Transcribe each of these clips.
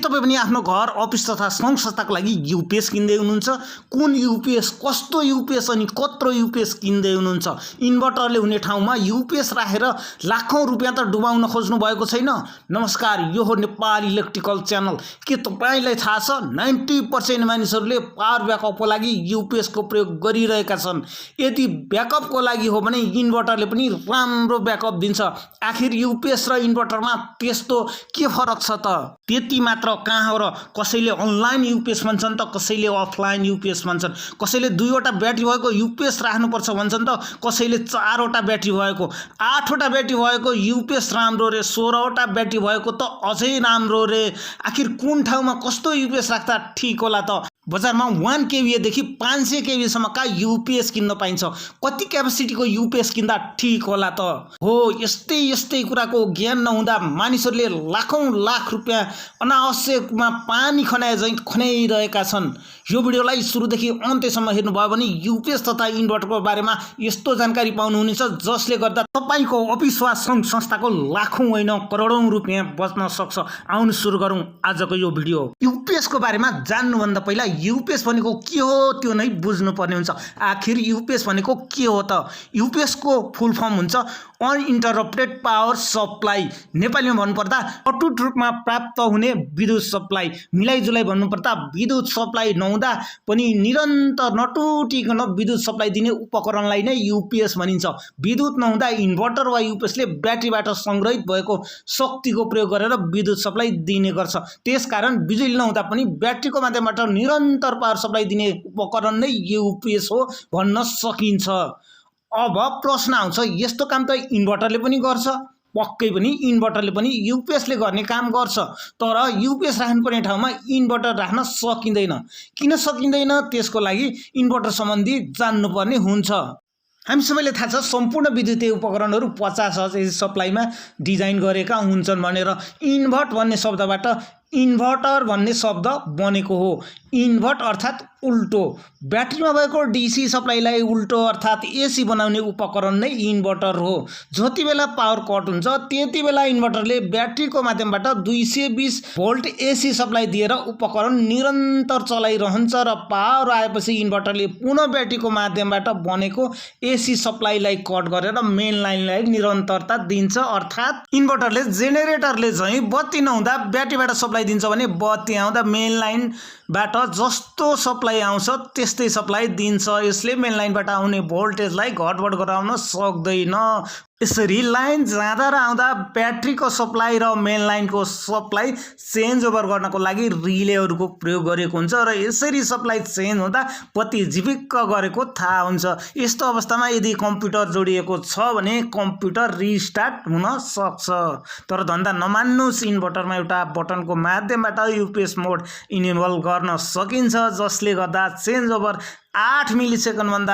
तपाई पनि आफ्नो घर अफिस तथा संघ संस्थाको लागि यूपीएस किन्दै हुनुहुन्छ कुन यूपीएस कस्तो यूपीएस अनि कत्रो यूपीएस किन्दै हुनुहुन्छ इन्भर्टरले हुने ठाउँमा यूपीएस राखेर लाखौं रुपैयाँ त डुबाउन खोज्नु भएको छैन नमस्कार यो हो नेपाली इलेक्ट्रिकल च्यानल के तपाईलाई थाहा छ 90% मानिसहरूले पावर ब्याकअपको लागि यूपीएस को प्रयोग गरिरहेका छन् यदि ब्याकअपको लागि हो भने इन्भर्टरले पनि राम्रो ब्याकअप दिन्छ आखिर यूपीएस र इन्भर्टरमा त्यस्तो के फरक छ त त्यति मात्र कहाँ हो र कसैले अनलाइन यूपीएस भन्छन् त कसैले अफलाइन यूपीएस भन्छन् कसैले दुईवटा ब्याट्री भएको यूपीएस राख्नुपर्छ भन्छन् त कसैले चारवटा ब्याट्री भएको आठवटा ब्याट्री भएको यूपीएस राम्रो रे 16वटा ब्याट्री भएको त अझै राम्रो रे आखिर कुन ठाउँमा कस्तो यूपीएस राख्दा ठीक होला त बजारमा 1 केवीए देखि 500 केवीए सम्मका यूपीएस किन्न पाइन्छ कति क्यापेसिटीको यूपीएस किन्दा ठीक होला त हो यस्तै कुराको ज्ञान नहुँदा मानिसहरूले लाखौं लाख रुपैयाँ अनावश्यकमा पानी खनाए झैं खनाइरहेका छन् यो भिडियोलाई सुरुदेखि अन्त्यसम्म हेर्नुभयो भने यूपीएस तथा इन्भर्टरको बारेमा यस्तो जानकारी पाउनुहुनेछ जसले गर्दा तपाईको अफिस वा संघ संस्थाको लाखौं होइन करोडौं रुपैयाँ बच्न सक्छ आउनु सुरु गरौं आजको यो भिडियो यूपीएस को बारेमा जान्नु भन्दा पहिला यूपीएस भनेको के हो त्यो नै बुझ्नु पर्ने हुन्छ आखिर यूपीएस भनेको के हो त यूपीएस को फुल फर्म हुन्छ अनइन्टरप्टेड पावर सप्लाई नेपालीमा भन्नुपर्दा अटुट रूपमा प्राप्त हुने विद्युत सप्लाई मिलाइजुलाई भन्नुपर्दा विद्युत सप्लाई नहुँदा पनि निरन्तर नटुटिकन विद्युत सप्लाई दिने उपकरणलाई नै यूपीएस भनिन्छ विद्युत नहुँदा इन्भर्टर वा यूपीएसले ब्याट्रीबाट संग्रहित भएको शक्तिको प्रयोग गरेर विद्युत सप्लाई दिने गर्छ त्यसकारण बिजुली नहुँदा पनि ब्याट्रीको माध्यमबाट निरन्तर पावर सप्लाई दिने उपकरण नै यूपीएस हो भन्न सकिन्छ अब प्रश्न आउँछ यस्तो काम त इन्भर्टरले पनि गर्छ पक्कै पनि इन्भर्टरले पनि यूपीएसले गर्ने काम गर्छ तर यूपीएस राख्नुपर्ने ठाउँमा इन्भर्टर राख्न सकिँदैन किन सकिँदैन त्यसको लागि इन्भर्टर सम्बन्धी जान्नुपर्ने हुन्छ हामी सबैले थाहा छ सम्पूर्ण विद्युतीय उपकरणहरू 50 सप्लाईमा डिजाइन गरेका हुन्छन् भनेर इन्भर्ट भन्ने शब्दबाट इन्भर्टर भन्ने शब्द बनेको हो इन्भर्ट अर्थात उल्टो ब्याट्रीमा भएको डीसी सप्लाईलाई उल्टो अर्थात एसी बनाउने उपकरण नै इन्भर्टर हो जति बेला पावर कट हुन्छ त्यति बेला इन्भर्टरले ब्याट्रीको माध्यमबाट 220 भोल्ट एसी सप्लाई दिएर उपकरण निरन्तर चलाइरहन्छ र पावर आएपछि इन्भर्टरले पुनः ब्याट्रीको माध्यमबाट बनेको एसी सप्लाईलाई कट गरेर मेन लाइनलाई निरन्तरता दिन्छ अर्थात इन्भर्टरले जेनेरेटरले चाहिँ बत्ती नहुँदा ब्याट्रीबाट सप्लाई दिन्छ भने बत्ती आउँदा मेन लाइनबाट जस्तो सप्लाई आउँछ त्यस्तै सप्लाई दिन्छ यसले मेन लाइनबाट आउने भोल्टेजलाई घटबड गराउन सक्दैन यसरी लाइन जाँदा र आउँदा ब्याट्रीको सप्लाई र मेन लाइनको सप्लाई चेन्ज ओभर गर्नको लागि रिलेहरूको प्रयोग गरेको हुन्छ र यसरी सप्लाई चेन्ज हुँदा बत्ती झिपिक्क गरेको थाहा हुन्छ यस्तो अवस्थामा यदि कम्प्युटर जोडिएको छ भने कम्प्युटर रिस्टार्ट हुन सक्छ तर धन्दा नमान्नुस् इन्भर्टरमा एउटा बटनको माध्यमबाट यूपीएस मोड इनेबल गर्न सकिन्छ जसले गर्दा चेन्ज ओभर 8 मिलिसेकेन्ड भन्दा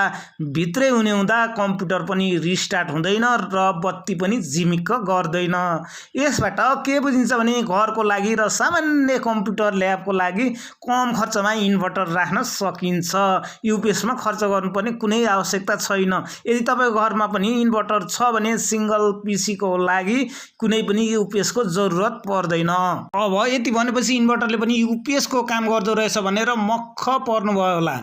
भित्रै हुने हुँदा कम्प्युटर पनि रिस्टार्ट हुँदैन र बत्ती पनि झिमिक्क गर्दैन यसबाट के बुझिन्छ भने घरको लागि र सामान्य कम्प्युटर ल्याबको लागि कम खर्चमा इन्भर्टर राख्न सकिन्छ यूपीएसमा खर्च गर्नुपर्ने कुनै आवश्यकता छैन यदि तपाईको घरमा पनि इन्भर्टर छ भने सिंगल पीसी को लागि कुनै पनि यूपीएस को जरुरत पर्दैन अब यति भनेपछि इन्भर्टरले पनि यूपीएस को काम गर्दो रहेछ भनेर मक्ख पर्नुभयो होला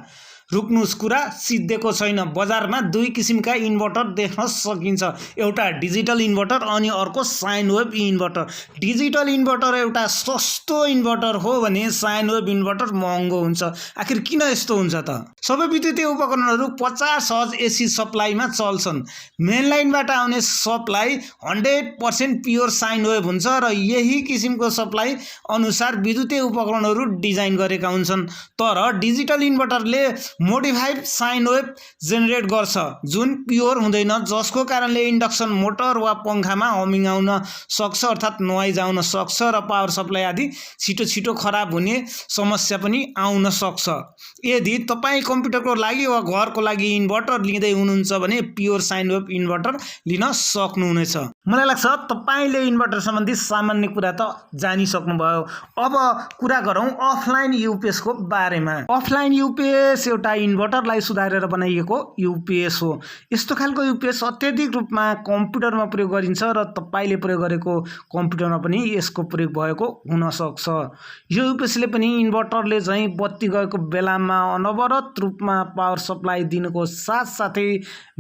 रुक्नुस् कुरा सिद्धेको छैन बजारमा दुई किसिमका इन्भर्टर देख्न सकिन्छ एउटा डिजिटल इन्भर्टर अनि अर्को sine wave inverter digital inverter एउटा सस्तो इन्भर्टर हो भने साइन वेभ इन्भर्टर महँगो हुन्छ आखिर किन यस्तो हुन्छ त सबै विद्युतीय उपकरणहरू 50 हर्ज एसी सप्लाईमा चल्छन् मेन लाइनबाट आउने सप्लाई 100% प्योर साइन वेभ हुन्छ र यही किसिमको सप्लाई अनुसार विद्युतीय उपकरणहरू डिजाइन गरेका हुन्छन् तर डिजिटल इन्भर्टरले मोडिफाइड साइन वेभ जेनेरेट गर्छ जुन प्योर हुँदैन जसको कारणले इन्डक्सन मोटर वा पंखामा हमिङ आउन सक्छ अर्थात नोइज आउन सक्छ र पावर सप्लाई आदि छिटो खराब हुने समस्या पनि आउन सक्छ यदि तपाई कम्प्युटरको लागि वा घरको लागि इन्भर्टर लिँदै हुनुहुन्छ भने प्योर साइन वेभ इन्भर्टर लिन सक्नुहुनेछ मलाई लाग्छ तपाईले इन्भर्टर सम्बन्धी सामान्य कुरा त जानिसक्नुभयो। अब कुरा गरौँ अफलाइन युपिएस को बारेमा। अफलाइन युपिएस एउटा इन्भर्टरलाई सुधारेर बनाइएको युपिएस हो। यस्तो खालको युपिएस अत्यधिक रूपमा कम्प्युटरमा प्रयोग गरिन्छ र तपाईले प्रयोग गरेको कम्प्युटरमा पनि यसको प्रयोग भएको हुन सक्छ। यो युपिएसले पनि इन्भर्टरले चाहिँ बत्ती गएको बेलामा अनवरत रूपमा पावर सप्लाई दिनुको साथसाथै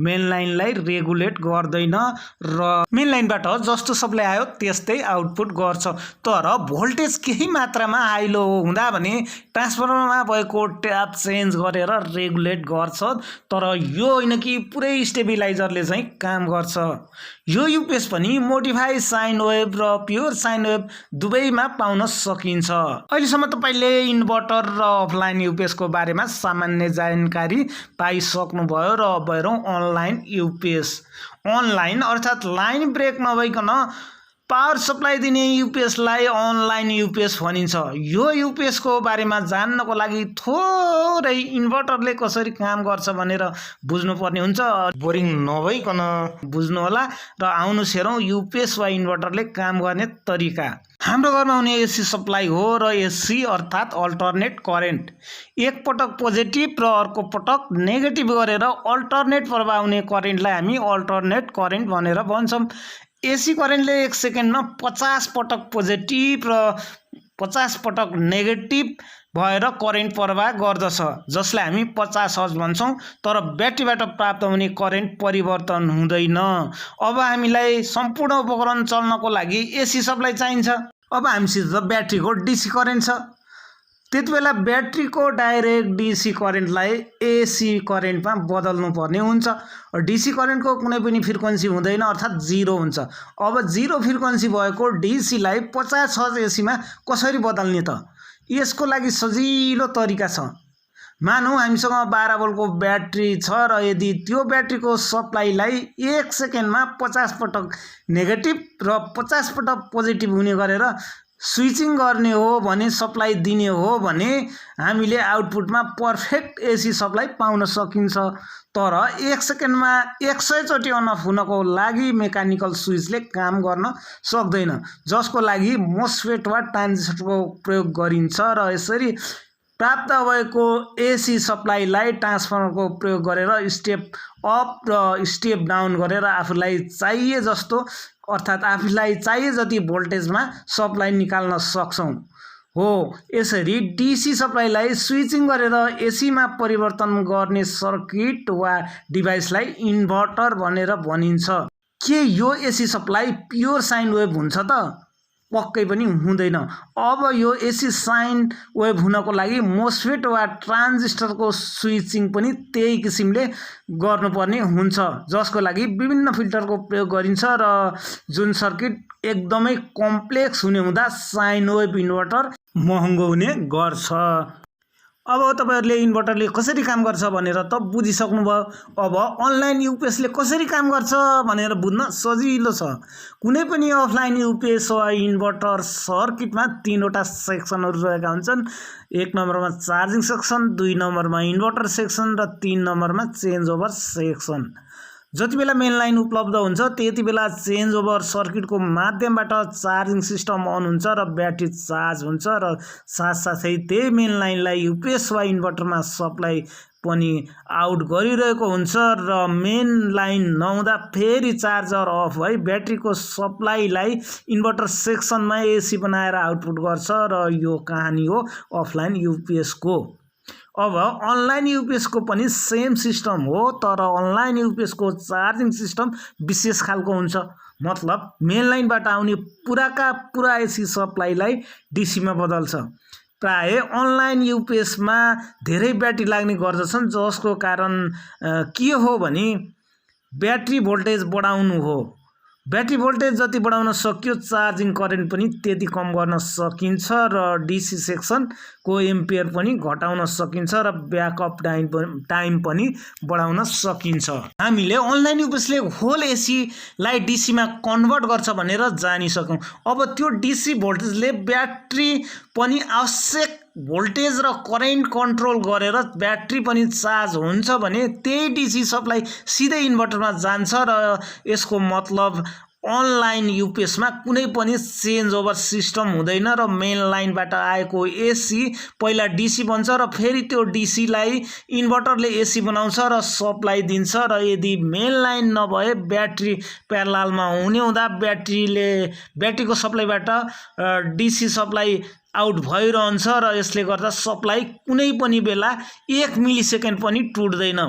मेन लाइनलाई रेगुलेट गर्दैन र मेन लाइनबाट जस्तो सप्लाई आयो त्यस्तै आउटपुट गर्छ। तर भोल्टेज केही मात्रामा हाई लो हुँदा भने ट्रान्सफर्मरमा भएको ट्याप चेन्ज गरेर रेगुलेट गर्छ। तर यो होइन कि पुरै स्टेबिलाइजरले चाहिँ काम गर्छ। यो युपिएस पनि मोडिफाई साइन वेभ र प्योर साइन वेभ दुवैमा पाउन सकिन्छ। अहिलेसम्म तपाईले इन्भर्टर र अफलाइन युपिएस को बारेमा सामान्य जानकारी पाइसक्नुभयो र अब हेरौँ अनलाइन युपिएस। अनलाइन अर्थात् लाइन ब्रेक नभइकन पावर सप्लाई दिने युपिएसलाई अनलाइन युपिएस भनिन्छ। यो युपिएस को बारेमा जान्नको लागि थोरै इन्भर्टरले कसरी काम गर्छ भनेर बुझ्नुपर्ने हुन्छ। बोरिङ नभइकन बुझ्नु होला र आउनुस् हेरौँ युपिएस वा इन्भर्टरले काम गर्ने तरिका। हाम्रो घरमा हुने एसी सप्लाई हो र एसी अर्थात् अल्टरनेट करेन्ट एक पटक पोजिटिभ र अर्को पटक नेगेटिभ गरेर अल्टरनेट प्रवाह हुने करेन्टलाई हामी अल्टरनेट करेन्ट भनेर भन्छौँ। एसी करेन्टले एक सेकेन्डमा 50 पटक पोजिटिभ र 50 पटक नेगेटिभ भएर करेन्ट प्रवाह गर्दछ, जसलाई हामी 50 हर्ज भन्छौँ। तर ब्याट्रीबाट प्राप्त हुने करेन्ट परिवर्तन हुँदैन। अब हामीलाई सम्पूर्ण उपकरण चल्नको लागि एसी सप्लाई चाहिन्छ। अब हामीसित ब्याट्रीको डीसी करेन्ट छ। त्यति बेला ब्याट्रीको डाइरेक्ट डीसी करेन्टलाई एसी करेन्टमा बदल्नु पर्ने हुन्छ। डीसी करेन्टको कुनै पनि फ्रिक्वेन्सी हुँदैन अर्थात् जिरो हुन्छ। अब जिरो फ्रिक्वेन्सी भएको डीसीलाई 50 हर्ज एसीमा कसरी बदल्ने त? यसको लागि सजिलो तरिका छ। मानौँ हामीसँग 12 भोल्टको ब्याट्री छ र यदि त्यो ब्याट्रीको सप्लाईलाई एक सेकेन्डमा 50 पटक नेगेटिभ र 50 पटक पोजिटिभ हुने गरेर स्विचिङ गर्ने हो भने, सप्लाई दिने हो भने हामीले आउटपुटमा पर्फेक्ट एसी सप्लाई पाउन सकिन्छ। तर एक सेकेन्डमा 100 चोटि अन अफ हुनको लागि मेकानिकल स्विचले काम गर्न सक्दैन, जसको लागि मोसफेट वा ट्रान्जिस्टरको प्रयोग गरिन्छ र यसरी प्राप्त भएको एसी सप्लाईलाई ट्रान्सफर्मरको प्रयोग गरेर स्टेप अप र स्टेप डाउन गरेर आफूलाई चाहिए जस्तो अर्थात् आफूलाई चाहिए जति भोल्टेजमा सप्लाई निकाल्न सक्छौं। हो, यसरी डीसी सप्लाईलाई स्विचिङ गरेर एसीमा परिवर्तन गर्ने सर्किट वा डिभाइसलाई इन्भर्टर भनेर भनिन्छ। के यो AC supply pure sine wave हुन्छ त? पक्कै पनि हुँदैन। अब यो एसी साइन वेभ हुनको लागि मोसफेट वा ट्रान्जिस्टरको स्विचिङ पनि त्यही किसिमले गर्नुपर्ने हुन्छ, जसको लागि विभिन्न फिल्टरको प्रयोग गरिन्छ र जुन सर्किट एकदमै कम्प्लेक्स हुने हुँदा साइन वेभ इन्भर्टर महँगो हुने गर्छ। अब तपाईहरुले इन्भर्टरले कसरी काम गर्छ भनेर त बुझिसक्नुभयो। अब अनलाइन युपिएसले कसरी काम गर्छ भनेर बुझ्न सजिलो छ। कुनै पनि अफलाइन युपिएस वा इन्भर्टर सर्किटमा 3 वटा सेक्सनहरु रहेका हुन्छन्। 1 नम्बरमा चार्जिङ सेक्सन, 2 नम्बरमा इन्भर्टर सेक्सन र 3 नम्बरमा चेन्ज ओभर सेक्सन। जति बेला मेन लाइन उपलब्ध हुन्छ त्यति बेला चेन्ज ओभर सर्किटको माध्यमबाट चार्जिङ सिस्टम अन हुन्छ र ब्याट्री चार्ज हुन्छ र साथसाथै त्यही मेन लाइनलाई युपिएस वा इन्भर्टरमा सप्लाई पनि आउट गरिरहेको हुन्छ र मेन लाइन नहुँदा फेरि चार्जर अफ भई ब्याट्रीको सप्लाईलाई इन्भर्टर सेक्सनमा एसी बनाएर आउटपुट गर्छ र यो कहानी हो अफलाइन युपिएस को। अब अनलाइन युपिएस को पनि सेम सिस्टम हो, तर अनलाइन युपिएस को चार्जिङ सिस्टम विशेष खालको हुन्छ। मतलब मेन लाइनबाट आउने पुराका पुरा एसी सप्लाईलाई डीसी मा बदल्छ। प्राय अनलाइन युपिएस मा धेरै ब्याट्री लाग्ने गर्दछन्, जसको कारण के हो भने ब्याट्री भोल्टेज बढाउनु हो। ब्याट्री भोल्टेज जति बढाउन सक्यो चार्जिङ करेन्ट पनि त्यति कम गर्न सकिन्छ र डीसी सेक्सन को एम्पियर पनि घटाउन सकिन्छ र ब्याकअप टाइम पनि बढाउन सकिन्छ। हामीले अनलाइन युपिएसले होल एसी लाई डीसी मा कन्भर्ट गर्छ भनेर जानिसक्यौं। अब त्यो डीसी भोल्टेजले ब्याट्री पनि आवश्यक भोल्टेज र करेन्ट कन्ट्रोल गरेर ब्याट्री पनि चार्ज हुन्छ भने त्यही डीसी सप्लाई सिधै इन्भर्टरमा जान्छ र यसको मतलब अनलाइन युपिएसमा कुनै पनि चेन्ज ओभर सिस्टम हुँदैन र मेन लाइनबाट आएको एसी पहिला डीसी बन्छ र फेरि त्यो डीसीलाई इन्भर्टरले एसी बनाउँछ र सप्लाई दिन्छ र यदि मेन लाइन नभए ब्याट्री प्यारलालमा हुने हुँदा ब्याट्रीको सप्लाईबाट डीसी सप्लाई आउट भइरहन्छ र यसले गर्दा सप्लाई कुनै पनि बेला 1 मिलिसेकेन्ड पनि टुट्दैन।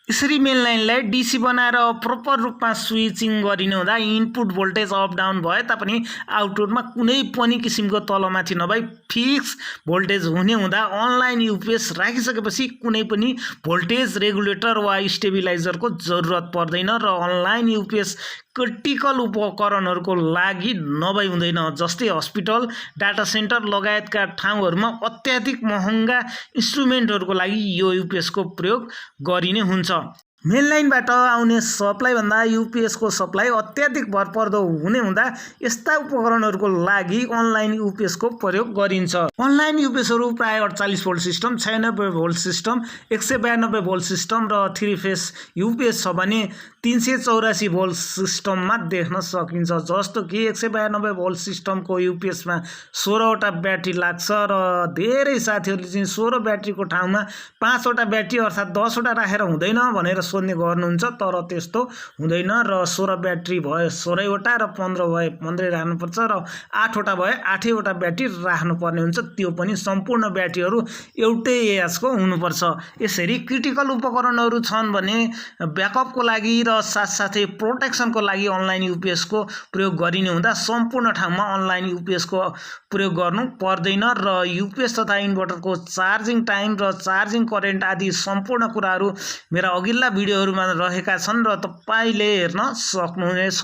यसरी मेन लाइनलाई डीसी बनाएर प्रपर रूपमा स्विचिङ गरिने हुँदा इनपुट भोल्टेज अप डाउन भए तापनि आउटपुटमा कुनै पनि किसिमको तलमाथि नभई फिक्स भोल्टेज हुने हुँदा अनलाइन युपिएस राखिसकेपछि कुनै पनि भोल्टेज रेगुलेटर वा स्टेबिलाइजरको जरुरत पर्दैन र अनलाइन युपिएस क्रिटिकल उपकरणहरूको लागि नभई हुँदैन। जस्तै हस्पिटल, डाटा सेन्टर लगायतका ठाउँहरूमा अत्याधिक महँगा इन्स्ट्रुमेन्टहरूको लागि यो युपिएसको प्रयोग गरिने हुन्छ। मेन लाइनबाट आउने सप्लाई भन्दा युपिएसको सप्लाई अत्याधिक भरपर्दो हुने हुँदा यस्ता उपकरणहरूको लागि अनलाइन युपिएसको प्रयोग गरिन्छ। अनलाइन युपिएसहरू प्राय 48 volt system, 96 volt system, 192 volt system र 3 फेस युपिएस छ भने 384 भोल्ट सिस्टममा देख्न सकिन्छ। जस्तो कि 192 भोल्ट सिस्टमको युपिएसमा 16 वटा ब्याट्री लाग्छ र धेरै साथीहरूले चाहिँ 16 ब्याट्रीको ठाउँमा 5 वटा ब्याट्री अर्थात् 10 वटा राखेर हुँदैन भनेर सोध्ने गर्नुहुन्छ, तर त्यस्तो हुँदैन र 16 ब्याट्री भए 16 वटा र 15 भए 15 राख्नुपर्छ र 8 वटा भए 8 वटा ब्याट्री राख्नुपर्ने हुन्छ। त्यो पनि सम्पूर्ण ब्याट्रीहरू एउटै एजको हुनुपर्छ। यसरी क्रिटिकल उपकरणहरू छन् भने ब्याकअपको लागि र साथसाथै प्रोटेक्सनको लागि अनलाइन युपिएसको प्रयोग गरिने हुँदा सम्पूर्ण ठाउँमा अनलाइन युपिएसको प्रयोग गर्नु पर्दैन र युपिएस तथा इन्भर्टरको चार्जिङ टाइम र चार्जिङ करेन्ट आदि सम्पूर्ण कुराहरू मेरा अघिल्ला भिडियोहरूमा रहेका छन् र तपाईले हेर्न सक्नुहुनेछ।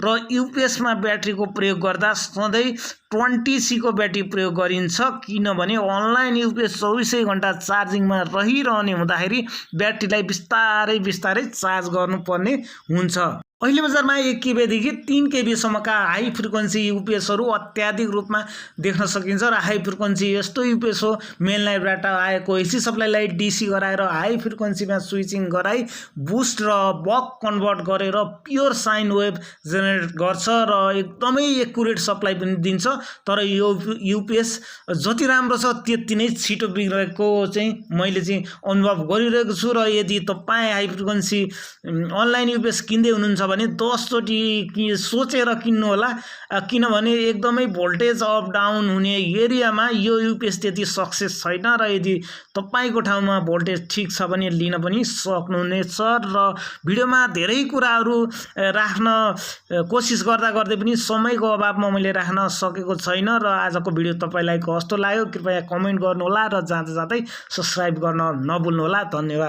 र युपिएसमा ब्याट्रीको प्रयोग गर्दा सधैँ 20C को ब्याट्री प्रयोग गरिन्छ, किनभने अनलाइन युपिएस 24 घण्टा चार्जिङमा रहिरहने हुँदाखेरि ब्याट्रीलाई बिस्तारै चार्ज गर्नुपर्ने हुन्छ। अहिले बजारमा 1 KVA देखि 3 KVA सम्मका हाई फ्रिक्वेन्सी युपिएसहरू अत्याधिक रूपमा देख्न सकिन्छ र हाई फ्रिक्वेन्सी यस्तो युपिएस हो मेन लाइनबाट आएको एसी सप्लाईलाई डीसी गराएर हाई फ्रिक्वेन्सीमा स्विचिङ गराई बुस्ट र बक कन्भर्ट गरेर प्योर साइन वेभ जेनेरेट गर्छ र एकदमै एक्युरेट सप्लाई पनि दिन्छ। तर यो युपिएस जति राम्रो छ त्यति नै छिटो बिग्रेको चाहिँ मैले चाहिँ अनुभव गरिरहेको छु र यदि तपाईँ हाई फ्रिक्वेन्सी अनलाइन युपिएस किन्दै हुनुहुन्छ भने 10 चोटि सोचेर किन्नु होला, किनभने एकदमै भोल्टेज अप डाउन हुने एरियामा यो युपिएस त्यति सक्सेस छैन र यदि तपाईको ठाउँमा भोल्टेज ठीक छ भने लिन पनि सक्नुहुनेछ। र भिडियोमा धेरै कुराहरू राख्न कोसिस गर्दै पनि समयको अभावमा मैले राख्न सकेको छैन र आजको भिडियो तपाईलाई कस्तो लाग्यो कृपया कमेन्ट गर्नुहोला र जाँदै सब्स्क्राइब गर्न नभुल्नुहोला। धन्यवाद।